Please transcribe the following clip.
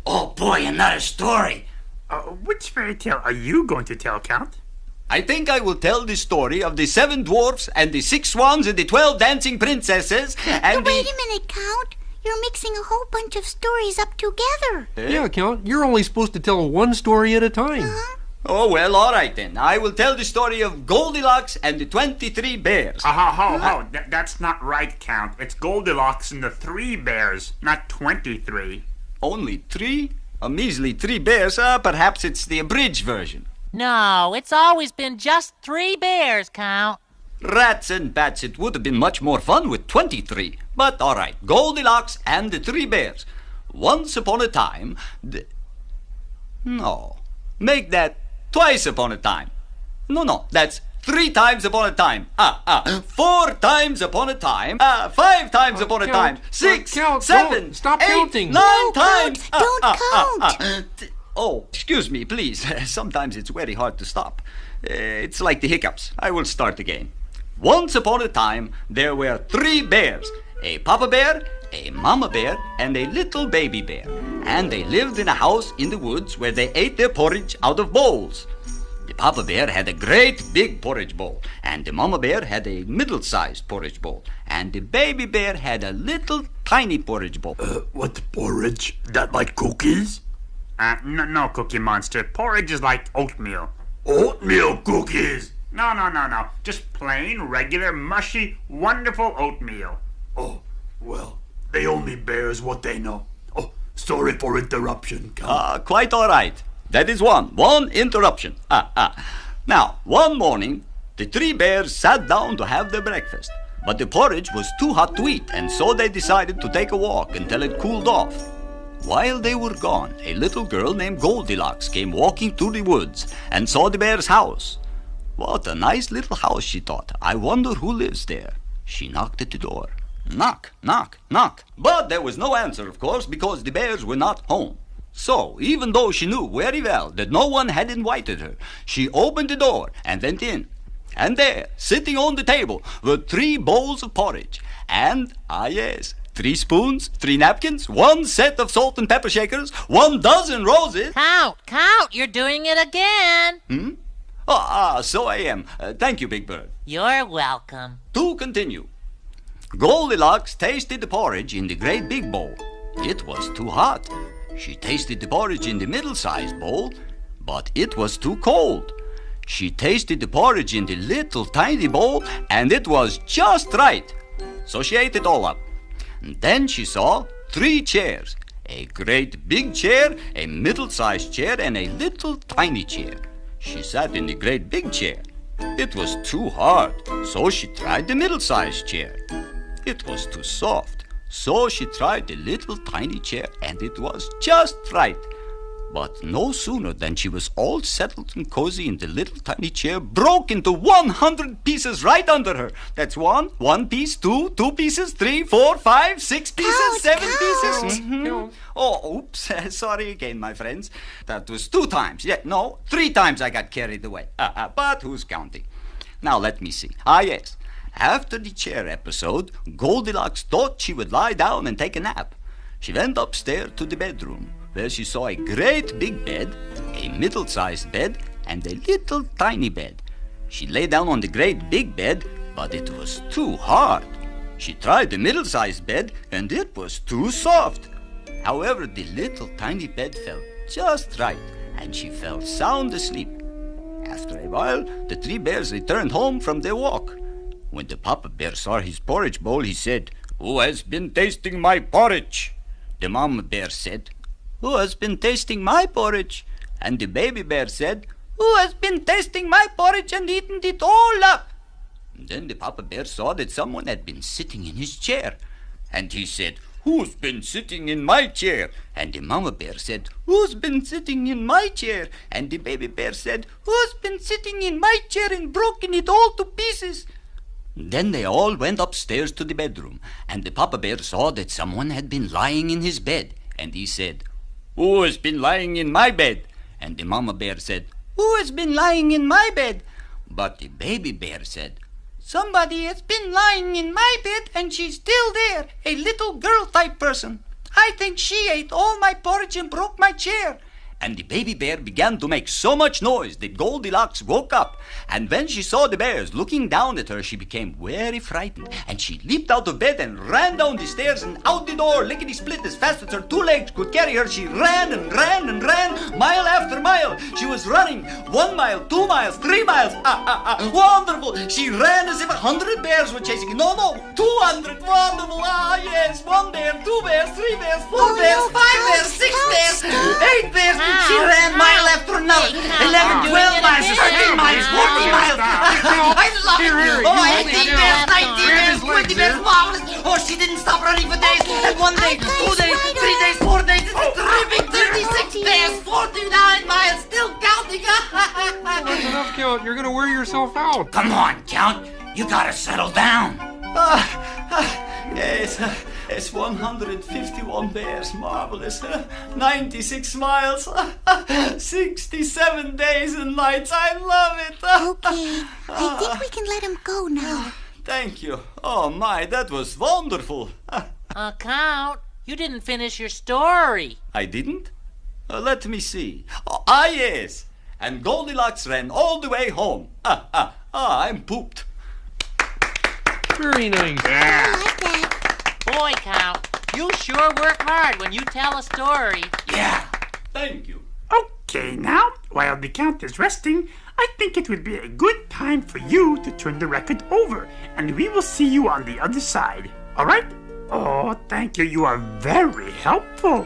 Oh boy, another story. Which fairy tale are you going to tell, Count? I think I will tell the story of the 7 dwarfs and the 6 swans and the 12 dancing princesses and Wait a minute, Count. You're mixing a whole bunch of stories up together. Yeah, Count, you're only supposed to tell one story at a time. Oh, well, all right then. I will tell the story of Goldilocks and the 23 bears. That's not right, Count. It's Goldilocks and the 3 bears, not 23. Only 3? A measly 3 bears? Perhaps it's the abridged version. No, it's always been just 3 bears, Count. Rats and bats, it would have been much more fun with 23. But all right, Goldilocks and the 3 bears. Once upon a time, No, make that twice upon a time. No, that's 3 times upon a time. 4 times upon a time. 5 times upon a time. 6, Count, 7, stop 8, counting. 9 times. Don't count. Oh, excuse me, please. Sometimes it's very hard to stop. It's like the hiccups. I will start again. Once upon a time, there were 3 bears. A papa bear, a mama bear, and a little baby bear. And they lived in a house in the woods where they ate their porridge out of bowls. The papa bear had a great big porridge bowl, and the mama bear had a middle-sized porridge bowl, and the baby bear had a little tiny porridge bowl. What porridge? That like cookies? No, Cookie Monster. Porridge is like oatmeal. Oatmeal cookies? No. Just plain, regular, mushy, wonderful oatmeal. Oh, well, they only bears what they know. Oh, sorry for interruption, Count. Quite all right. That is one interruption. Now, one morning, the 3 bears sat down to have their breakfast. But the porridge was too hot to eat, and so they decided to take a walk until it cooled off. While they were gone, a little girl named Goldilocks came walking through the woods and saw the bear's house. What a nice little house, she thought. I wonder who lives there. She knocked at the door. Knock, knock, knock. But there was no answer, of course, because the bears were not home. So, even though she knew very well that no one had invited her, she opened the door and went in. And there, sitting on the table, were 3 bowls of porridge. And, yes, 3 spoons, 3 napkins, 1 set of salt and pepper shakers, 1 dozen roses. Count, you're doing it again. So I am. Thank you, Big Bird. You're welcome. To continue. Goldilocks tasted the porridge in the great big bowl. It was too hot. She tasted the porridge in the middle-sized bowl, but it was too cold. She tasted the porridge in the little tiny bowl, and it was just right. So she ate it all up. And then she saw 3 chairs. A great big chair, a middle-sized chair, and a little tiny chair. She sat in the great big chair. It was too hard, so she tried the middle-sized chair. It was too soft, so she tried the little tiny chair, and it was just right. But no sooner than she was all settled and cozy in the little tiny chair, broke into 100 pieces right under her. That's 1 piece, 2 pieces, 3, 4, 5, 6 pieces, Count, 7 count. pieces. Oh, oops, sorry again, my friends. That was 2 times. 3 times I got carried away. But who's counting? Now let me see. Yes. After the chair episode, Goldilocks thought she would lie down and take a nap. She went upstairs to the bedroom, where she saw a great big bed, a middle-sized bed, and a little tiny bed. She lay down on the great big bed, but it was too hard. She tried the middle-sized bed, and it was too soft. However, the little tiny bed felt just right, and she fell sound asleep. After a while, the 3 bears returned home from their walk. When the papa bear saw his porridge bowl, he said, "Who has been tasting my porridge?" The mama bear said, "Who has been tasting my porridge?" And the baby bear said, "Who has been tasting my porridge and eaten it all up?" And then the papa bear saw that someone had been sitting in his chair. And he said, "Who's been sitting in my chair?" And the mama bear said, "Who's been sitting in my chair?" And the baby bear said, "Who's been sitting in my chair and broken it all to pieces?" Then they all went upstairs to the bedroom, and the papa bear saw that someone had been lying in his bed. And he said, "Who has been lying in my bed?" And the mama bear said, "Who has been lying in my bed?" But the baby bear said, "Somebody has been lying in my bed, and she's still there, a little girl-type person." I think she ate all my porridge and broke my chair. And the baby bear began to make so much noise that Goldilocks woke up. And when she saw the bears looking down at her, she became very frightened. And she leaped out of bed and ran down the stairs and out the door, lickety-split, as fast as her 2 legs could carry her. She ran and ran and ran, mile after mile. She was running 1 mile, 2 miles, 3 miles. Wonderful! She ran as if 100 bears were chasing her. No, 200. Wonderful! Ah, yes. 1 bear, 2 bears, 3 bears, 4 bears, 5 bears, 6 bears, 8 bears. She ran mile after another. 11, 12 miles, 13 miles, 14 miles. I love it. Oh, 18 bears, 19 bears, 20 bears, marvelous. Oh, she didn't stop running for days. And 1 day, 2 days, 3 days, 4 days. It's terrific. 36 bears, 49 miles, still counting. That's enough, Count. You're gonna wear yourself out. Come on, Count. You gotta settle down. Yes, it's 151 bears, marvelous. 96 miles, 67 days and nights. I love it. Okay, I think we can let him go now. Thank you. Oh my, that was wonderful. Count, you didn't finish your story. I didn't? Let me see. Yes. And Goldilocks ran all the way home. I'm pooped. Very nice. Yeah. I like that. Boy, Count, you sure work hard when you tell a story. Yeah. Thank you. Okay, now, while the Count is resting, I think it would be a good time for you to turn the record over, and we will see you on the other side. All right? Oh, thank you. You are very helpful.